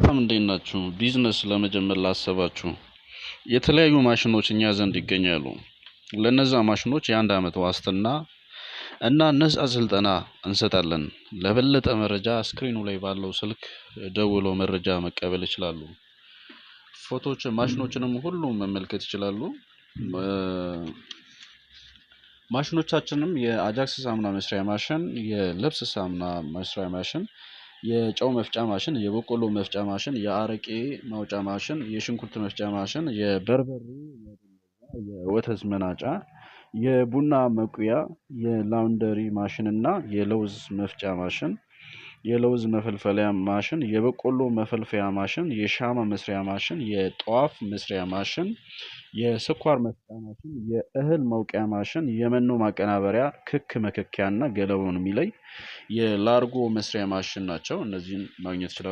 ሰላም እንዴት ናችሁ? ቢዝነስ ለመጀመር ላሰባችሁ የተለያዩ ማሽኖች እኛ ዘንድ ይገኛሉ። ለነዛ ማሽኖች የአንድ አመት ዋስትና እና ነፃ ስልጠና እንሰጣለን። ለበለጠ መረጃ ስክሪኑ ላይ ባለው ስልክ ደውለው መረጃ መቀበል ይችላሉ። ማሽኖችንም ሁሉ መመልከት ይችላሉ። ማሽኖቻችንም የአጃክስ ሳሙና መስሪያ ማሽን፣ የልብስ ሳሙና መስሪያ ማሽን፣ የጨው መፍጫ ማሽን፣ የበቆሎ መፍጫ ማሽን፣ የአረቄ ማውጫ ማሽን፣ የሽንኩርት መፍጫ ማሽን፣ የበርበሬ የወተት መናጫ፣ የቡና መቁያ፣ የላውንደሪ ማሽን እና የለውዝ መፍጫ ማሽን፣ የለውዝ መፈልፈያ ማሽን፣ የበቆሎ መፈልፈያ ማሽን፣ የሻማ መስሪያ ማሽን፣ የጧፍ መስሪያ ማሽን፣ የስኳር መፍጫ ማሽን፣ የእህል መውቂያ ማሽን፣ የመኖ ማቀናበሪያ ክክ መከኪያና ገለባውን የሚለይ የላርጎ መስሪያ ማሽን ናቸው። እነዚህን ማግኘት ይችላሉ።